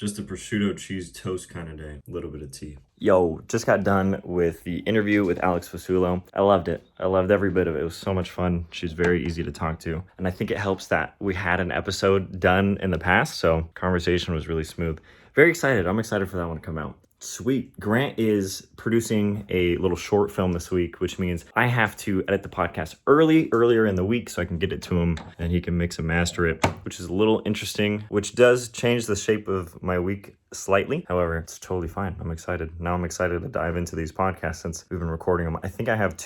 Just a prosciutto cheese toast kind of day. A little bit of tea. Yo, just got done with the interview with Alex Fasulo. I loved it. I loved every bit of it. It was so much fun. She's very easy to talk to. And I think it helps that we had an episode done in the past, so conversation was really smooth. Very excited. I'm excited for that one to come out. Sweet. Grant is producing a little short film this week, which means I have to edit the podcast earlier in the week so I can get it to him and he can mix and master it, which is a little interesting, which does change the shape of my week slightly. However, it's totally fine. I'm excited. Now I'm excited to dive into these podcasts since we've been recording them. I think I have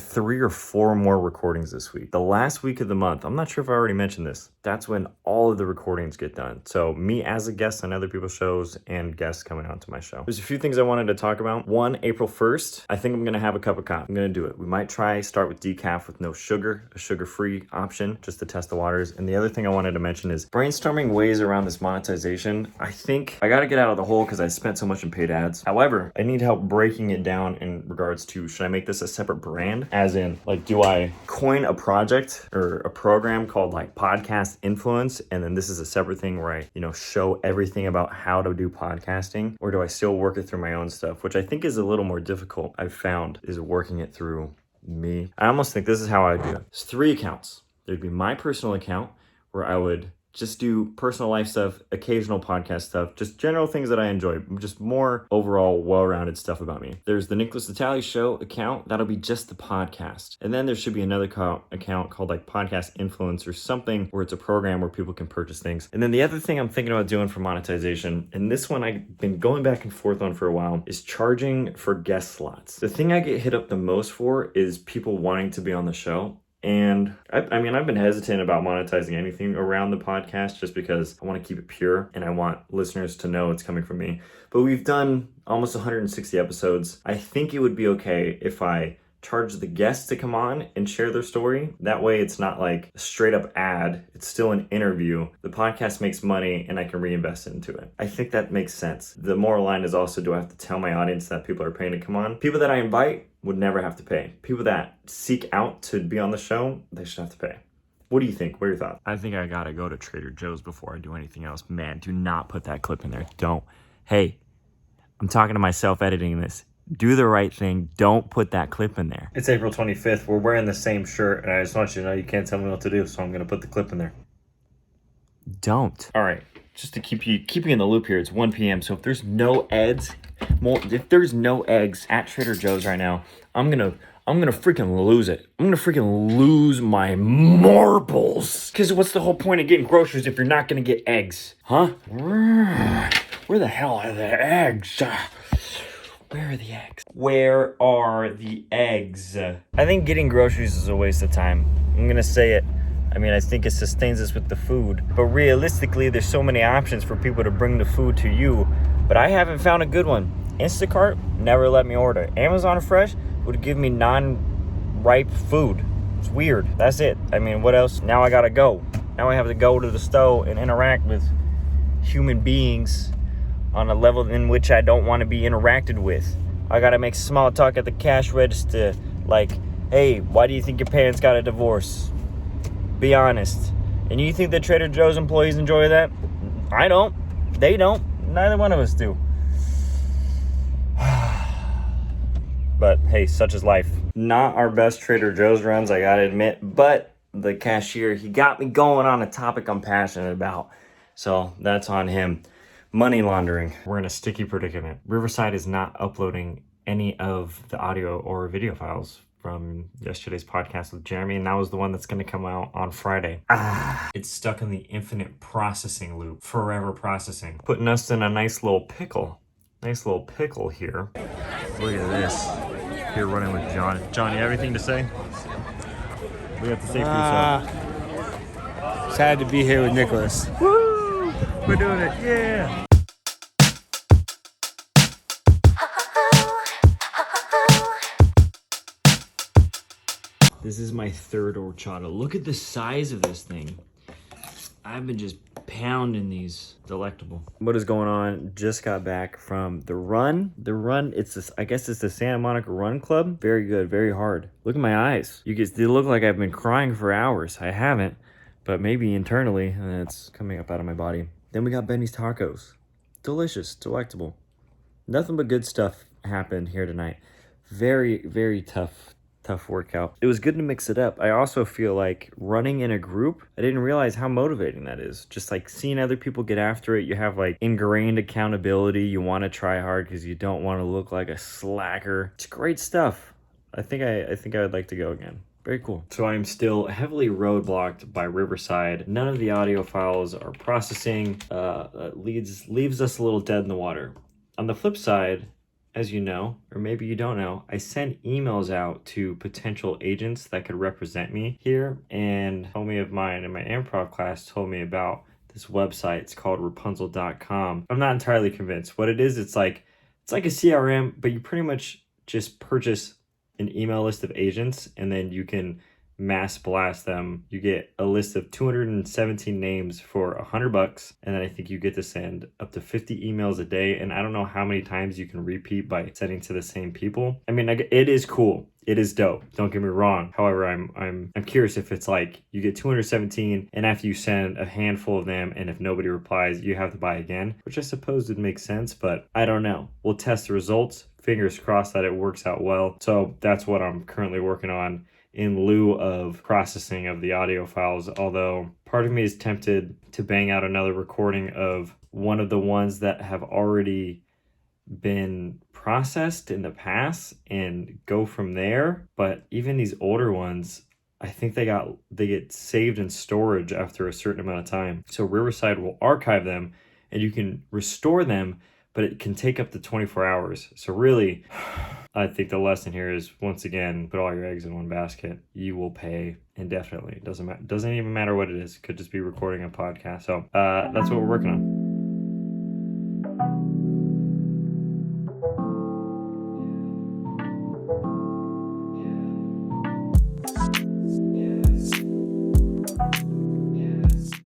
3 or 4 more recordings this week. The last week of the month, I'm not sure if I already mentioned this, that's when all of the recordings get done. So me as a guest on other people's shows and guests coming on to my show. There's a few things I wanted to talk about. One, April 1st, I think I'm going to have a cup of coffee. I'm going to do it. We might start with decaf with no sugar, a sugar-free option, just to test the waters. And the other thing I wanted to mention is brainstorming ways around this monetization. I think I got to get out of the hole because I spent so much in paid ads. However, I need help breaking it down in regards to, should I make this a separate brand? As in, like, do I coin a project or a program called like Podcast Influence? And then this is a separate thing where I, show everything about how to do podcasting? Or do I still work it through my own stuff? Which I think is a little more difficult, I've found, is working it through me. I almost think this is how I do it. It's 3 accounts. There'd be my personal account where I would just do personal life stuff, occasional podcast stuff, just general things that I enjoy, just more overall well-rounded stuff about me. There's the Nickolas Natali Show account. That'll be just the podcast. And then there should be another account called like Podcast Influence or something where it's a program where people can purchase things. And then the other thing I'm thinking about doing for monetization, and this one I've been going back and forth on for a while, is charging for guest slots. The thing I get hit up the most for is people wanting to be on the show. And I mean, I've been hesitant about monetizing anything around the podcast just because I want to keep it pure and I want listeners to know it's coming from me. But we've done almost 160 episodes. I think it would be okay if I charge the guests to come on and share their story. That way it's not like a straight up ad. It's still an interview. The podcast makes money and I can reinvest into it. I think that makes sense. The moral line is also, do I have to tell my audience that people are paying to come on? People that I invite would never have to pay. People that seek out to be on the show, they should have to pay. What do you think? What are your thoughts? I think I gotta go to Trader Joe's before I do anything else. Man, do not put that clip in there. Don't. Hey, I'm talking to myself editing this. Do the right thing. Don't put that clip in there. It's April 25th. We're wearing the same shirt, and I just want you to know you can't tell me what to do, so I'm gonna put the clip in there. Don't. All right. Just to keep you in the loop here, it's 1 p.m. So if there's no eggs at Trader Joe's right now, I'm gonna freaking lose it. I'm gonna freaking lose my marbles. Because what's the whole point of getting groceries if you're not gonna get eggs? Huh? Where the hell are the eggs? Where are the eggs? Where are the eggs? I think getting groceries is a waste of time. I'm gonna say it. I mean, I think it sustains us with the food. But realistically, there's so many options for people to bring the food to you. But I haven't found a good one. Instacart never let me order. Amazon Fresh would give me non-ripe food. It's weird. That's it. I mean, what else? Now I gotta go. Now I have to go to the store and interact with human beings on a level in which I don't want to be interacted with. I gotta make small talk at the cash register. Like, hey, why do you think your parents got a divorce? Be honest. And you think that Trader Joe's employees enjoy that? I don't. They don't. Neither one of us do. But hey, such is life. Not our best Trader Joe's runs, I gotta admit. But the cashier, he got me going on a topic I'm passionate about. So that's on him. Money laundering. We're in a sticky predicament. Riverside is not uploading any of the audio or video files from yesterday's podcast with Jeremy, and that was the one that's going to come out on Friday. It's stuck in the infinite processing loop, forever processing, putting us in a nice little pickle. Nice little pickle here. Look at this. Here running with John. John, you have anything to say? We have to say for yourself. Sad to be here with Nickolas. Woo! We're doing it, yeah! This is my 3rd horchata. Look at the size of this thing. I've been just pounding these. Delectable. What is going on? Just got back from the run. It's this, I guess it's the Santa Monica Run Club. Very good, very hard. Look at my eyes. They look like I've been crying for hours. I haven't, but maybe internally, it's coming up out of my body. Then we got Benny's Tacos. Delicious, delectable. Nothing but good stuff happened here tonight. Very, very tough workout. It was good to mix it up. I also feel like running in a group, I didn't realize how motivating that is. Just like seeing other people get after it, you have like ingrained accountability. You want to try hard because you don't want to look like a slacker. It's great stuff. I think I would like to go again. Very cool. So I'm still heavily roadblocked by Riverside. None of the audio files are processing. Leaves us a little dead in the water. On the flip side, as you know, or maybe you don't know, I sent emails out to potential agents that could represent me here, and a homie of mine in my improv class told me about this website. It's called Rapunzel.com. I'm not entirely convinced. What it is, it's like a CRM, but you pretty much just purchase an email list of agents, and then you can mass blast them. You get a list of 217 names for $100, and then I think you get to send up to 50 emails a day, and I don't know how many times you can repeat by sending to the same people. I mean, it is cool. It is dope. Don't get me wrong. However, I'm curious if it's like you get 217, and after you send a handful of them, and if nobody replies, you have to buy again, which I suppose would make sense, but I don't know. We'll test the results. Fingers crossed that it works out well. So that's what I'm currently working on in lieu of processing of the audio files, although part of me is tempted to bang out another recording of one of the ones that have already been processed in the past and go from there. But even these older ones, I think they get saved in storage after a certain amount of time. So Riverside will archive them and you can restore them, but it can take up to 24 hours. So really, I think the lesson here is, once again, put all your eggs in one basket. You will pay indefinitely. Doesn't even matter what it is. Could just be recording a podcast. So that's what we're working on.